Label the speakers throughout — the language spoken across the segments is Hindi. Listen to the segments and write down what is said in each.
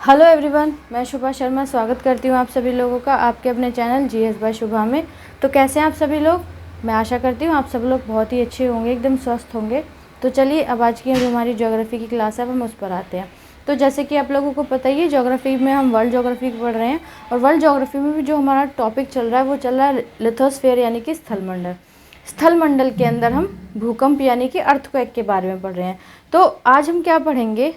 Speaker 1: हेलो एवरीवन, मैं शुभा शर्मा स्वागत करती हूँ आप सभी लोगों का आपके अपने चैनल जीएस बाय शुभा में। तो कैसे हैं आप सभी लोग? मैं आशा करती हूँ आप सब लोग बहुत ही अच्छे होंगे, एकदम स्वस्थ होंगे। तो चलिए अब आज की जो हमारी ज्योग्राफी की क्लास है अब हम उस पर आते हैं। तो जैसे कि आप लोगों को पता ही है, ज्योग्राफी में हम वर्ल्ड ज्योग्राफी पढ़ रहे हैं और वर्ल्ड ज्योग्राफी में भी जो हमारा टॉपिक चल रहा है वो चल रहा है लिथोस्फीयर यानी कि स्थलमंडल। स्थलमंडल के अंदर हम भूकंप यानी कि अर्थक्वेक के बारे में पढ़ रहे हैं। तो आज हम क्या पढ़ेंगे?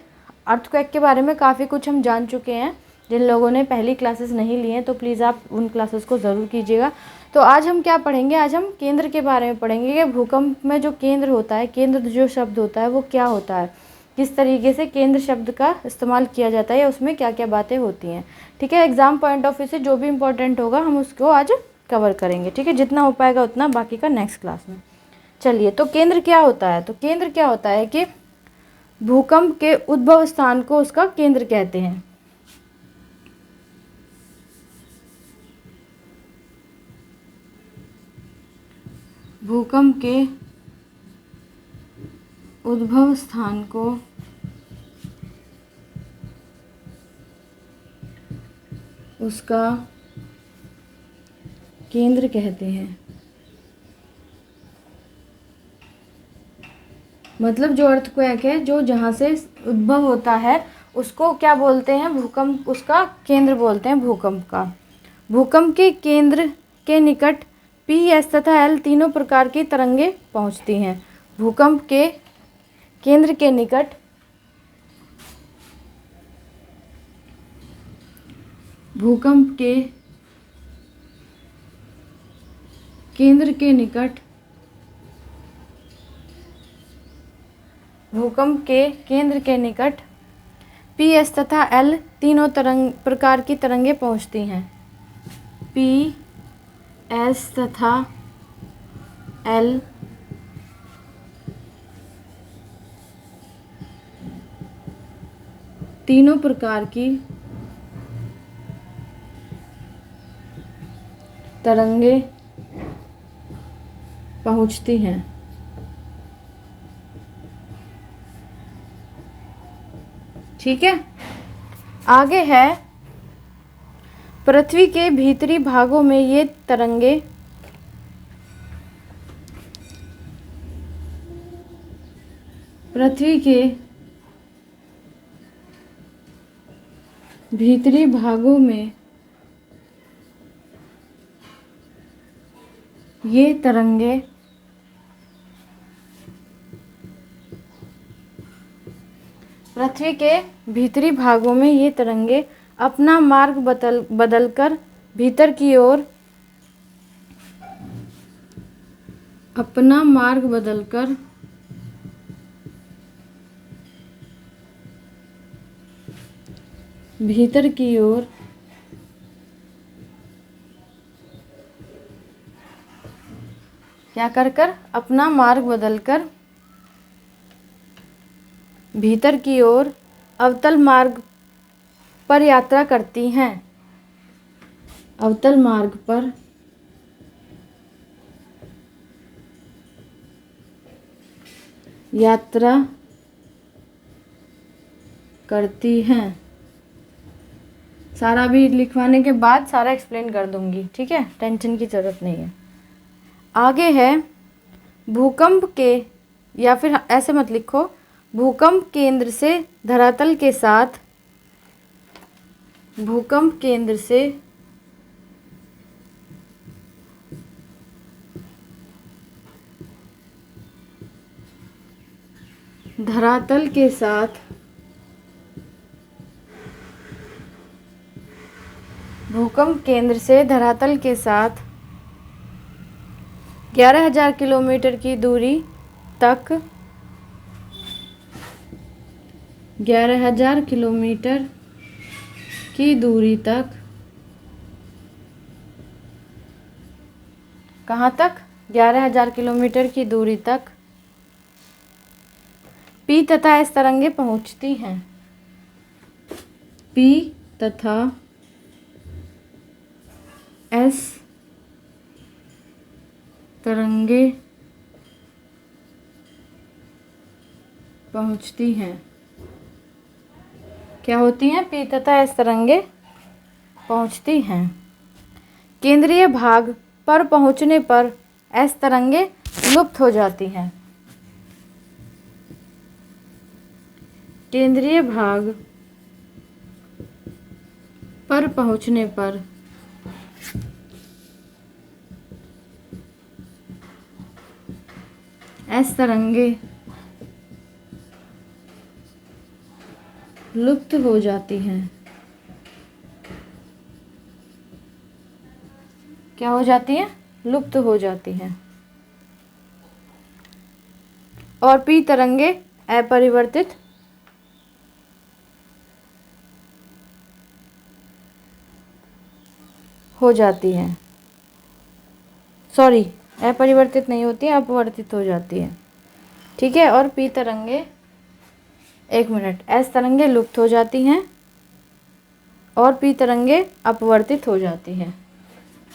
Speaker 1: अर्थक्वेक के बारे में काफ़ी कुछ हम जान चुके हैं। जिन लोगों ने पहली क्लासेस नहीं ली हैं तो प्लीज़ आप उन क्लासेस को ज़रूर कीजिएगा। तो आज हम क्या पढ़ेंगे? आज हम केंद्र के बारे में पढ़ेंगे कि भूकंप में जो केंद्र होता है, केंद्र जो शब्द होता है वो क्या होता है, किस तरीके से केंद्र शब्द का इस्तेमाल किया जाता है या उसमें क्या क्या बातें होती हैं। ठीक है, एग्जाम पॉइंट ऑफ व्यू से जो भी इम्पोर्टेंट होगा हम उसको आज कवर करेंगे। ठीक है, जितना हो पाएगा उतना, बाकी का नेक्स्ट क्लास में। चलिए, तो केंद्र क्या होता है? तो केंद्र क्या होता है कि भूकंप के उद्भव स्थान को उसका केंद्र कहते हैं। भूकंप के उद्भव स्थान को उसका केंद्र कहते हैं। मतलब जो अर्थक्वेक है, जो जहाँ से उद्भव होता है उसको क्या बोलते हैं? भूकंप, उसका केंद्र बोलते हैं भूकंप का। भूकंप के केंद्र के निकट पी, एस तथा एल तीनों प्रकार की तरंगे पहुँचती हैं। भूकंप के केंद्र के निकट भूकंप के केंद्र के निकट भूकंप के केंद्र के निकट पी, एस तथा एल तीनों प्रकार की तरंगे पहुंचती हैं। पी, एस तथा एल तीनों प्रकार की तरंगे पहुंचती हैं। ठीक है, आगे है पृथ्वी के भीतरी भागों में ये तरंगे पृथ्वी के भीतरी भागों में ये तरंगे पृथ्वी के भीतरी भागों में ये तरंगे अपना मार्ग बदलकर भीतर की ओर अपना मार्ग बदलकर भीतर की ओर क्या कर अपना मार्ग बदलकर भीतर की ओर अवतल मार्ग पर यात्रा करती हैं। अवतल मार्ग पर यात्रा करती हैं। सारा भी लिखवाने के बाद सारा एक्सप्लेन कर दूंगी। ठीक है, टेंशन की ज़रूरत नहीं है। आगे है भूकंप के, या फिर ऐसे मत लिखो, भूकंप केंद्र से धरातल के साथ भूकंप केंद्र से धरातल के साथ भूकंप केंद्र से धरातल के साथ 11,000 किलोमीटर की दूरी तक 11,000 किलोमीटर की दूरी तक, कहाँ तक? 11,000 किलोमीटर की दूरी तक पी तथा एस तरंगे पहुंचती हैं। पी तथा एस तरंगे पहुंचती हैं। क्या होती हैं? पी तथा एस तरंगे पहुंचती हैं। केंद्रीय भाग पर पहुंचने पर एस तरंगे लुप्त हो जाती हैं। केंद्रीय भाग पर पहुंचने पर एस तरंगे लुप्त हो जाती हैं। क्या हो जाती हैं? लुप्त हो जाती हैं। और पी तरंगे अपरिवर्तित हो जाती हैं। सॉरी, अपरिवर्तित नहीं होती हैं, अपवर्तित हो जाती हैं। ठीक है। और पी तरंगे, एक मिनट, एस तरंगे लुप्त हो जाती हैं और पी तरंगे अपवर्तित हो जाती हैं।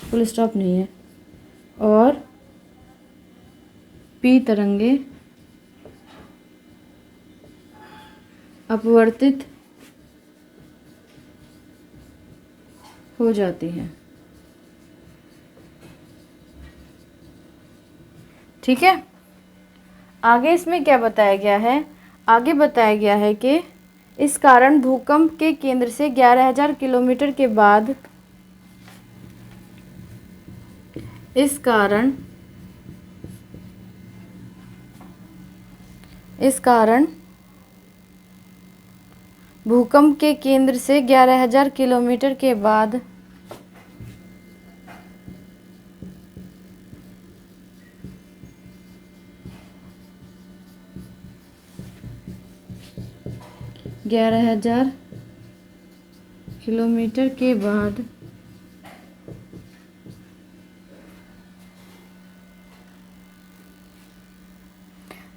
Speaker 1: फुल स्टॉप नहीं है। और पी तरंगे अपवर्तित हो जाती हैं। ठीक है। आगे इसमें क्या बताया गया है? आगे बताया गया है कि इस कारण भूकंप के केंद्र से 11,000 किलोमीटर के बाद इस कारण भूकंप के केंद्र से 11,000 किलोमीटर के बाद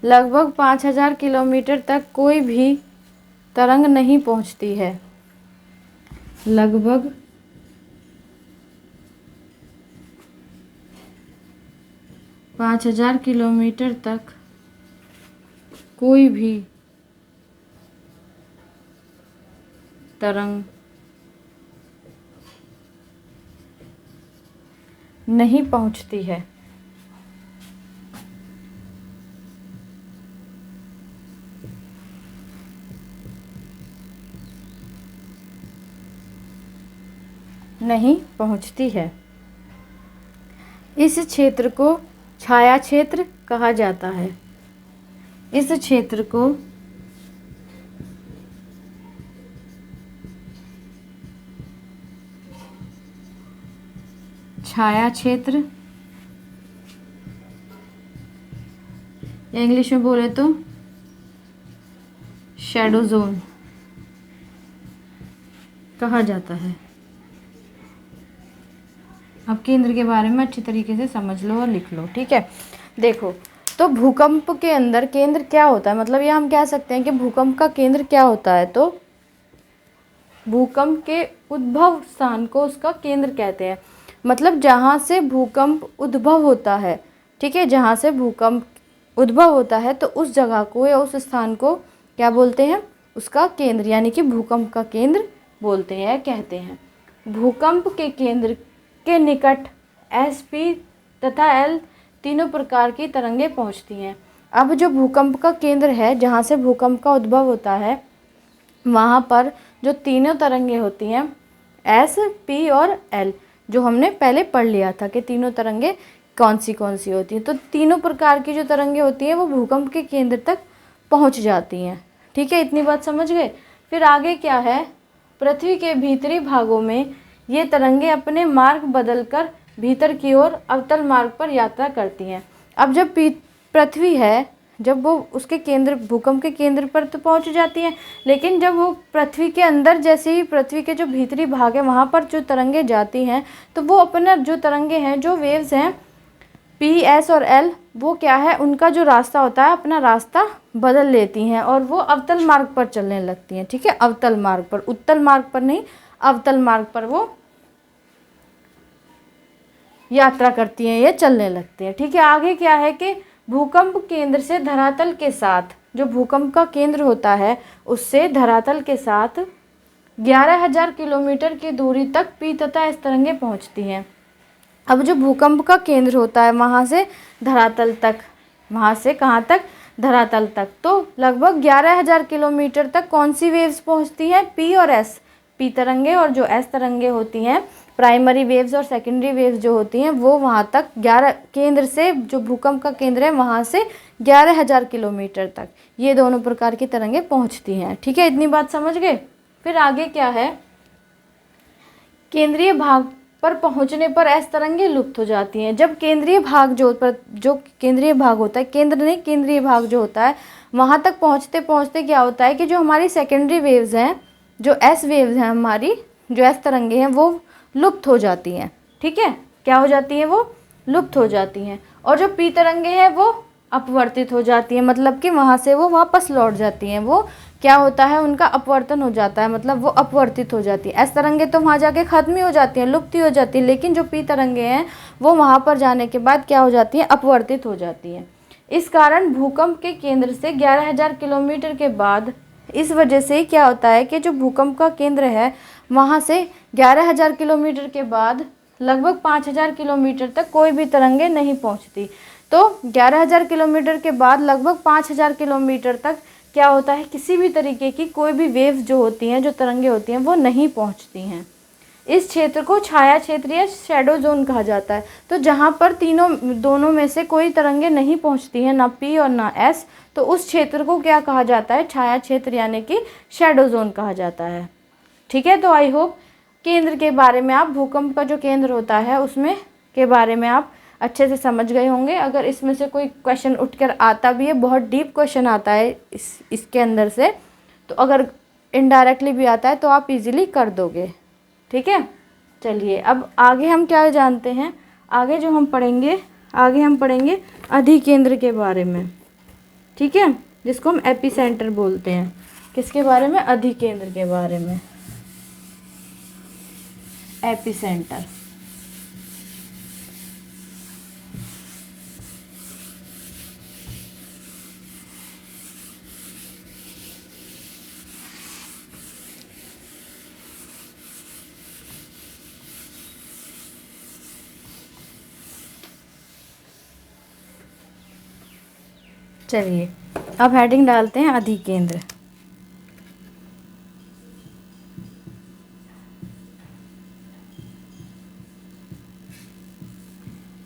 Speaker 1: लगभग 5,000 किलोमीटर तक कोई भी तरंग नहीं पहुंचती है। लगभग 5,000 किलोमीटर तक कोई भी तरंग नहीं पहुंचती है। नहीं पहुंचती है। इस क्षेत्र को छाया क्षेत्र कहा जाता है। इस क्षेत्र को छाया क्षेत्र, या इंग्लिश में बोले तो शैडो जोन कहा जाता है। अब केंद्र के बारे में अच्छी तरीके से समझ लो और लिख लो। ठीक है। देखो, तो भूकंप के अंदर केंद्र क्या होता है? मतलब ये हम कह सकते हैं कि भूकंप का केंद्र क्या होता है? तो भूकंप के उद्भव स्थान को उसका केंद्र कहते हैं। मतलब जहाँ से भूकंप उद्भव होता है, ठीक है, जहाँ से भूकंप उद्भव होता है तो उस जगह को या उस स्थान को क्या बोलते हैं? उसका केंद्र, यानी कि भूकंप का केंद्र बोलते हैं, कहते हैं। भूकंप के केंद्र के निकट एस, पी तथा एल तीनों प्रकार की तरंगें पहुंचती हैं। अब जो भूकंप का केंद्र है, जहाँ से भूकंप का उद्भव होता है, वहाँ पर जो तीनों तरंगें होती हैं एस, पी और एल, जो हमने पहले पढ़ लिया था कि तीनों तरंगें कौन सी होती हैं। तो तीनों प्रकार की जो तरंगें होती हैं वो भूकंप के केंद्र तक पहुँच जाती हैं। ठीक है, इतनी बात समझ गए। फिर आगे क्या है? पृथ्वी के भीतरी भागों में ये तरंगें अपने मार्ग बदलकर भीतर की ओर अवतल मार्ग पर यात्रा करती हैं। अब जब पृथ्वी है, जब वो उसके केंद्र, भूकंप के केंद्र पर तो पहुंच जाती हैं, लेकिन जब वो पृथ्वी के अंदर, जैसे ही पृथ्वी के जो भीतरी भाग है वहाँ पर जो तरंगें जाती हैं, तो वो अपना जो तरंगें हैं, जो वेव्स हैं पी, एस और एल, वो क्या है, उनका जो रास्ता होता है अपना रास्ता बदल लेती हैं और वो अवतल मार्ग पर चलने लगती हैं। ठीक है, अवतल मार्ग पर, उत्तल मार्ग पर नहीं, अवतल मार्ग पर वो यात्रा करती हैं या चलने लगती हैं। ठीक है। आगे क्या है कि भूकंप केंद्र से धरातल के साथ, जो भूकंप का केंद्र होता है उससे धरातल के साथ 11,000 किलोमीटर की दूरी तक पी तथा एस तरंगें पहुंचती हैं। अब जो भूकंप का केंद्र होता है वहाँ से धरातल तक, वहाँ से कहाँ तक, धरातल तक, तो लगभग 11,000 किलोमीटर तक कौन सी वेव्स पहुँचती हैं, पी और एस, पी तरंगे और जो एस तरंगे होती हैं, प्राइमरी वेव्स और सेकेंडरी वेव्स जो होती हैं वो वहाँ तक 11 केंद्र से, जो भूकंप का केंद्र है वहाँ से 11,000 किलोमीटर तक ये दोनों प्रकार की तरंगें पहुँचती हैं। ठीक है, इतनी बात समझ गए। फिर आगे क्या है, केंद्रीय भाग पर पहुंचने पर एस तरंगें लुप्त हो जाती हैं। जब केंद्रीय भाग जो केंद्रीय भाग होता है, केंद्र नहीं केंद्रीय भाग जो होता है, वहाँ तक पहुँचते पहुँचते क्या होता है कि जो हमारी सेकेंडरी वेव्स हैं, जो एस वेव्स हैं, हमारी जो एस तरंगें हैं वो लुप्त हो जाती हैं। ठीक है, क्या हो जाती हैं, वो लुप्त हो जाती हैं। और जो पी तरंगें हैं वो अपवर्तित हो जाती हैं, मतलब कि वहाँ से वो वापस लौट जाती हैं। वो क्या होता है, उनका अपवर्तन हो जाता है, मतलब वो अपवर्तित हो जाती है। एस तरंगें तो वहाँ जाके ख़त्म ही हो जाती हैं, लुप्त ही हो जाती है, लेकिन जो पी तरंगें हैं वो वहाँ पर जाने के बाद क्या हो जाती हैं, अपवर्तित हो जाती हैं। इस कारण भूकंप के केंद्र से 11,000 किलोमीटर के बाद, इस वजह से क्या होता है कि जो भूकंप का केंद्र है वहाँ से 11,000 किलोमीटर के बाद लगभग 5,000 किलोमीटर तक कोई भी तरंगें नहीं पहुँचती। तो 11,000 किलोमीटर के बाद लगभग 5,000 किलोमीटर तक क्या होता है, किसी भी तरीके की कोई भी वेव्स जो होती हैं, जो तरंगें होती हैं वो नहीं पहुंचती हैं। इस क्षेत्र को छाया क्षेत्र या शैडो जोन कहा जाता है। तो जहाँ पर दोनों में से कोई तरंगें नहीं पहुंचती हैं, ना पी और ना एस, तो उस क्षेत्र को क्या कहा जाता है, छाया क्षेत्र यानी कि शैडो जोन कहा जाता है। ठीक है, तो आई होप केंद्र के बारे में आप, भूकंप का जो केंद्र होता है उसमें के बारे में आप अच्छे से समझ गए होंगे। अगर इसमें से कोई क्वेश्चन उठकर आता भी है, बहुत डीप क्वेश्चन आता है इसके अंदर से, तो अगर इनडायरेक्टली भी आता है तो आप इजीली कर दोगे। ठीक है, चलिए अब आगे हम क्या जानते हैं, आगे जो हम पढ़ेंगे, आगे हम पढ़ेंगे अधिकेंद्र के बारे में। ठीक है, जिसको हम एपिसेंटर बोलते हैं। किसके बारे में, अधिकेंद्र के बारे में, एपिसेंटर। चलिए अब हेडिंग डालते हैं अधिकेंद्र।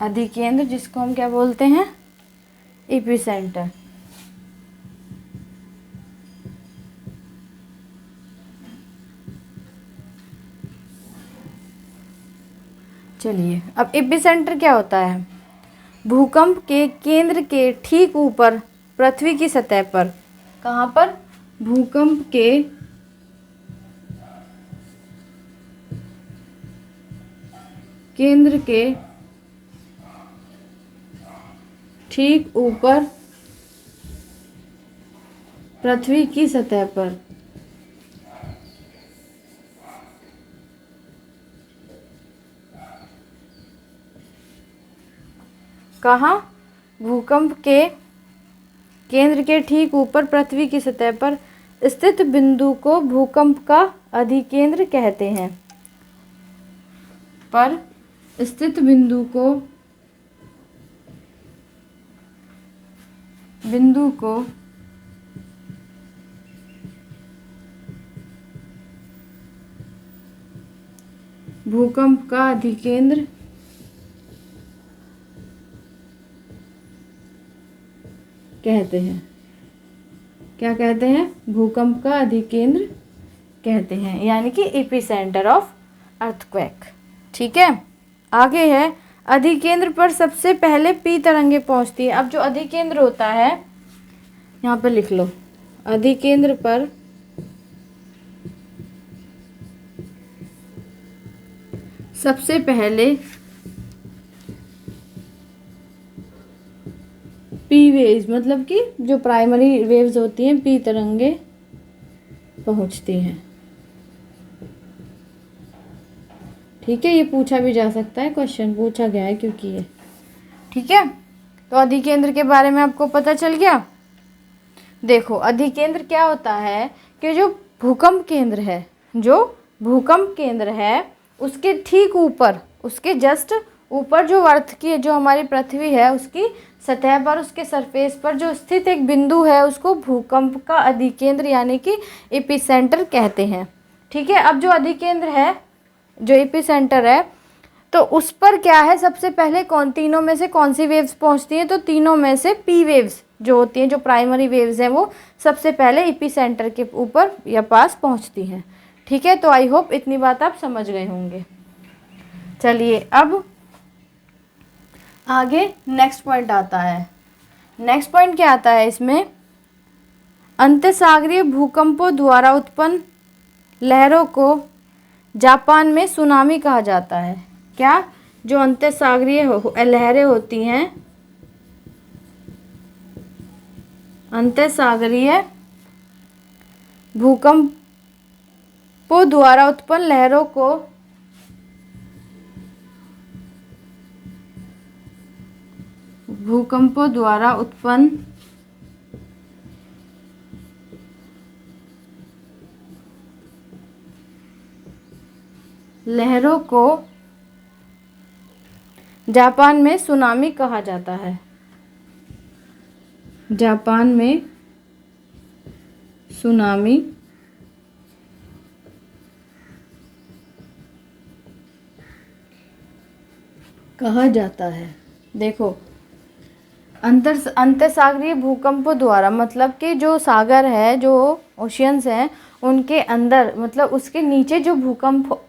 Speaker 1: अधिकेंद्र जिसको हम क्या बोलते हैं, एपिसेंटर। चलिए अब एपिसेंटर क्या होता है, भूकंप के केंद्र के ठीक ऊपर पृथ्वी की सतह पर, कहाँ पर, भूकंप के केंद्र के ठीक ऊपर पृथ्वी की सतह पर, कहाँ, भूकंप के केंद्र के ठीक ऊपर पृथ्वी की सतह पर स्थित बिंदु को भूकंप का अधिकेंद्र कहते हैं। पर स्थित बिंदु को भूकंप का अधिकेंद्र कहते हैं। क्या कहते हैं, भूकंप का अधिकेंद्र कहते हैं, यानी कि एपिसेंटर ऑफ अर्थक्वेक। ठीक है, आगे है अधिकेंद्र पर सबसे पहले पी तरंगे पहुंचती है। अब जो अधिकेंद्र होता है, यहाँ पर लिख लो, अधिकेंद्र पर सबसे पहले पी वेव्स, मतलब कि जो प्राइमरी वेव्स होती हैं, पी तरंगे पहुंचती हैं। ठीक है, ये पूछा भी जा सकता है, क्वेश्चन पूछा गया है क्योंकि ये। ठीक है, तो अधिकेंद्र के बारे में आपको पता चल गया। देखो अधिकेंद्र क्या होता है कि जो भूकंप केंद्र है, जो भूकंप केंद्र है उसके ठीक ऊपर, उसके जस्ट ऊपर जो अर्थ की, जो हमारी पृथ्वी है उसकी सतह पर, उसके सरफेस पर जो स्थित एक बिंदु है उसको भूकंप का अधिकेंद्र यानी कि एपिसेंटर कहते हैं। ठीक है, अब जो अधिकेंद्र है, जो एपिसेंटर है, तो उस पर क्या है, सबसे पहले तीनों में से कौन सी वेव्स पहुंचती हैं, तो तीनों में से पी वेव्स जो होती हैं, जो प्राइमरी वेव्स हैं, वो सबसे पहले एपिसेंटर के ऊपर या पास पहुंचती हैं। ठीक है, तो आई होप इतनी बात आप समझ गए होंगे। चलिए अब आगे नेक्स्ट पॉइंट आता है। नेक्स्ट पॉइंट क्या आता है इसमें, अंतःसागरीय भूकंपों द्वारा उत्पन्न लहरों को जापान में सुनामी कहा जाता है। क्या, जो अंतःसागरीय लहरें होती हैं, अंतःसागरीय भूकंपों द्वारा उत्पन्न लहरों को भूकंपों द्वारा उत्पन्न लहरों को जापान में सुनामी कहा जाता है। जापान में सुनामी कहा जाता है। देखो, अंतःसागरीय भूकंपों द्वारा मतलब कि जो सागर है, जो ओशियंस हैं, उनके अंदर मतलब उसके नीचे जो भूकंप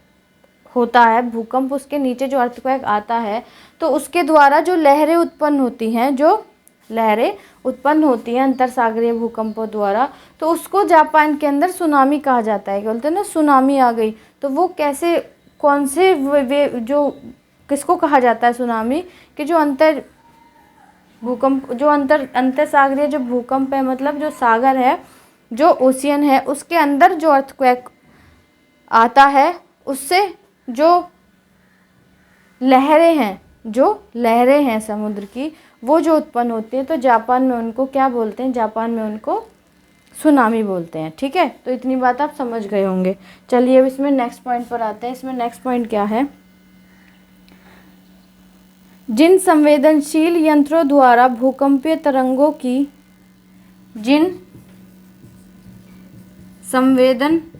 Speaker 1: होता है, भूकंप उसके नीचे जो अर्थक्वेक आता है, तो उसके द्वारा जो लहरें उत्पन्न होती हैं, जो लहरें उत्पन्न होती हैं अंतरसागरीय भूकंपों द्वारा, तो उसको जापान के अंदर सुनामी कहा जाता है। क्या बोलते हैं ना, सुनामी आ गई, तो वो कैसे, कौन से जो किसको कहा जाता है सुनामी, कि जो अंतरसागरीय जो भूकंप है, मतलब जो सागर है, जो ओशियन है, उसके अंदर जो अर्थक्वेक आता है, उससे जो लहरें हैं समुद्र की, वो जो उत्पन्न होती है, तो जापान में उनको क्या बोलते हैं, जापान में उनको सुनामी बोलते हैं। ठीक है, तो इतनी बात आप समझ गए होंगे। चलिए अब इसमें नेक्स्ट पॉइंट पर आते हैं। इसमें नेक्स्ट पॉइंट क्या है, जिन संवेदनशील यंत्रों द्वारा भूकंपीय तरंगों की जिन संवेदनशील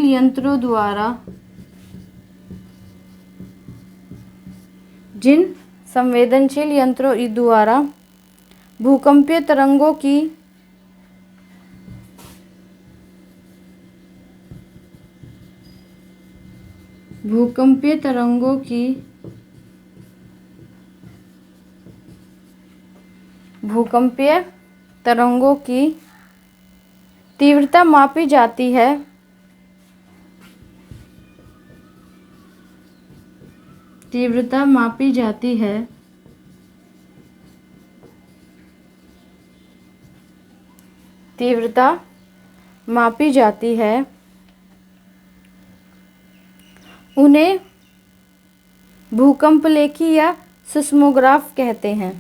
Speaker 1: यंत्रों द्वारा भूकंपीय तरंगों की तीव्रता मापी जाती है, उन्हें भूकंपलेखी या सिस्मोग्राफ कहते हैं।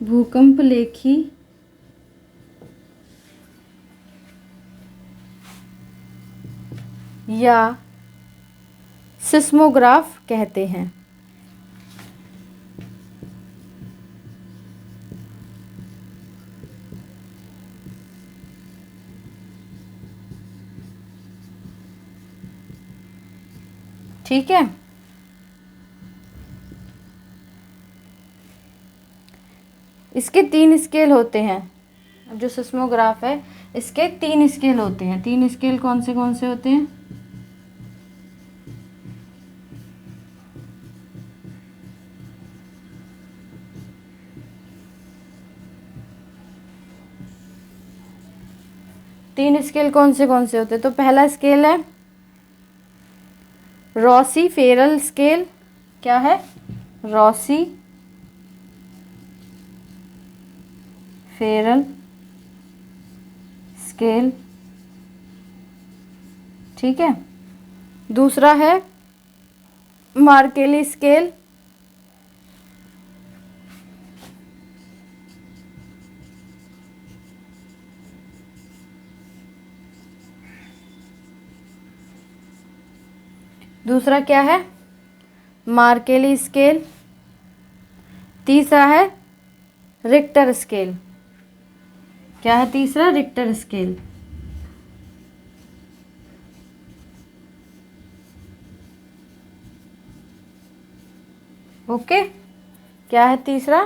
Speaker 1: भूकंपलेखी या सिस्मोग्राफ कहते हैं। ठीक है, इसके 3 स्केल होते हैं। अब जो सिस्मोग्राफ है, इसके 3 स्केल होते हैं। 3 स्केल कौन से होते हैं, कौन से होते हैं, तो पहला स्केल है रॉसी फेरल स्केल। क्या है, रॉसी फेरल स्केल। ठीक है, दूसरा है मार्केली स्केल, दूसरा क्या है मार्केली स्केल। तीसरा है रिक्टर स्केल। क्या है तीसरा? Richter scale. ओके, क्या है तीसरा?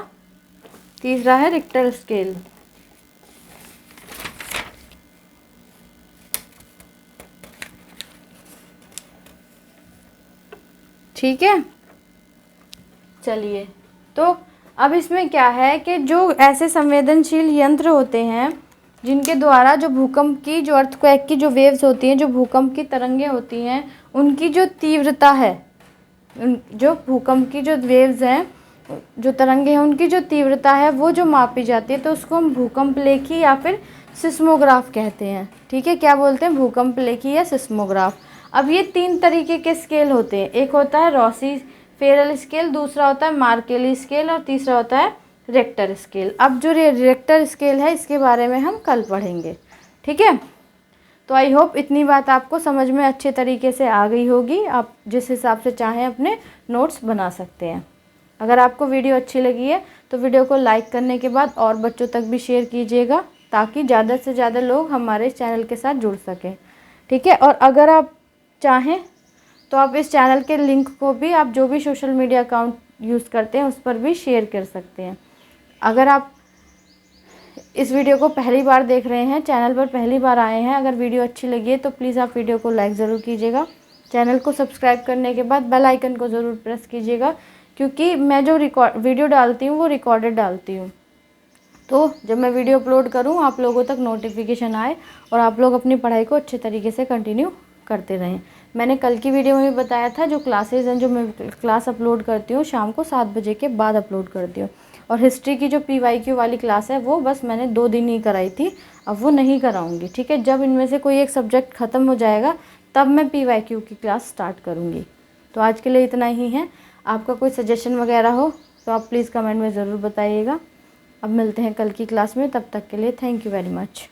Speaker 1: तीसरा है रिक्टर स्केल। ठीक है, चलिए। तो अब इसमें क्या है कि जो ऐसे संवेदनशील यंत्र होते हैं जिनके द्वारा जो भूकंप की, जो अर्थक्वेक की जो वेव्स होती हैं, जो भूकंप की तरंगें होती हैं, उनकी जो तीव्रता है, जो भूकंप की जो वेव्स हैं, जो तरंगे हैं, उनकी जो तीव्रता है वो जो मापी जाती है, तो उसको हम भूकंप लेखी या फिर सिस्मोग्राफ कहते हैं। ठीक है, क्या बोलते हैं? भूकंप लेखी या सिस्मोग्राफ। अब ये 3 तरीके के स्केल होते हैं। एक होता है रॉसी फेरल स्केल, दूसरा होता है मार्केली स्केल और तीसरा होता है रिक्टर स्केल। अब जो रिक्टर स्केल है इसके बारे में हम कल पढ़ेंगे। ठीक है, तो आई होप इतनी बात आपको समझ में अच्छे तरीके से आ गई होगी। आप जिस हिसाब से चाहें अपने नोट्स बना सकते हैं। अगर आपको वीडियो अच्छी लगी है तो वीडियो को लाइक करने के बाद और बच्चों तक भी शेयर कीजिएगा, ताकि ज़्यादा से ज़्यादा लोग हमारे चैनल के साथ जुड़ सकें। ठीक है, और अगर आप चाहें तो आप इस चैनल के लिंक को भी आप जो भी सोशल मीडिया अकाउंट यूज़ करते हैं उस पर भी शेयर कर सकते हैं। अगर आप इस वीडियो को पहली बार देख रहे हैं, चैनल पर पहली बार आए हैं, अगर वीडियो अच्छी लगी है तो प्लीज़ आप वीडियो को लाइक ज़रूर कीजिएगा। चैनल को सब्सक्राइब करने के बाद बेल आइकन को ज़रूर प्रेस कीजिएगा, क्योंकि मैं जो वीडियो डालती हूँ वो रिकॉर्डेड डालती हूँ। तो जब मैं वीडियो अपलोड करूँ आप लोगों तक नोटिफिकेशन आए और आप लोग अपनी पढ़ाई को अच्छे तरीके से कंटिन्यू करते रहें। मैंने कल की वीडियो में भी बताया था, जो क्लासेस हैं, जो मैं क्लास अपलोड करती हूँ शाम को 7 बजे के बाद अपलोड करती हूँ। और हिस्ट्री की जो PYQ वाली क्लास है वो बस मैंने 2 दिन ही कराई थी, अब वो नहीं कराऊंगी। ठीक है, जब इनमें से कोई एक सब्जेक्ट ख़त्म हो जाएगा तब मैं PYQ की क्लास स्टार्ट करूँगी। तो आज के लिए इतना ही है। आपका कोई सजेशन वगैरह हो तो आप प्लीज़ कमेंट में ज़रूर बताइएगा। अब मिलते हैं कल की क्लास में, तब तक के लिए थैंक यू वेरी मच।